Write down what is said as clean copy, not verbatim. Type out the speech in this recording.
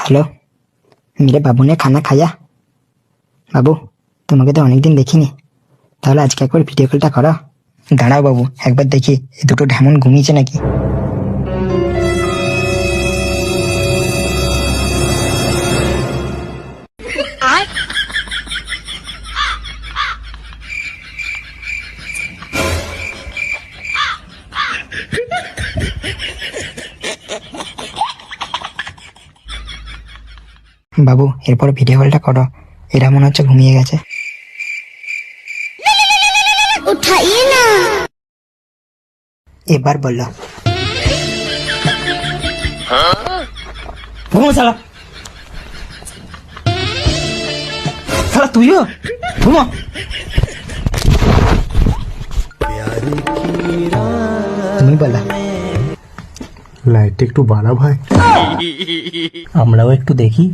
Hello, मेरे बाबू ने खाना खाया? বাবু, তোমাকে তো অনেকদিন দেখিনি, তাহলে আজকে একবার ভিডিও কলটা করো। দাঁড়াও বাবু, একবার দেখি এই দুটো ঢেমন ঘুমিয়েছে নাকি। বাবু, এরপর ভিডিও কলটা করো, এরা মনে হচ্ছে ঘুমিয়ে গেছে। उठाइए ना। এবার বললো। ঘুমো শালা, শালা তুইও ঘুমো। তুমি বলো। লাইটটা একটু বাড়া ভাই, আমরাও একটু দেখি।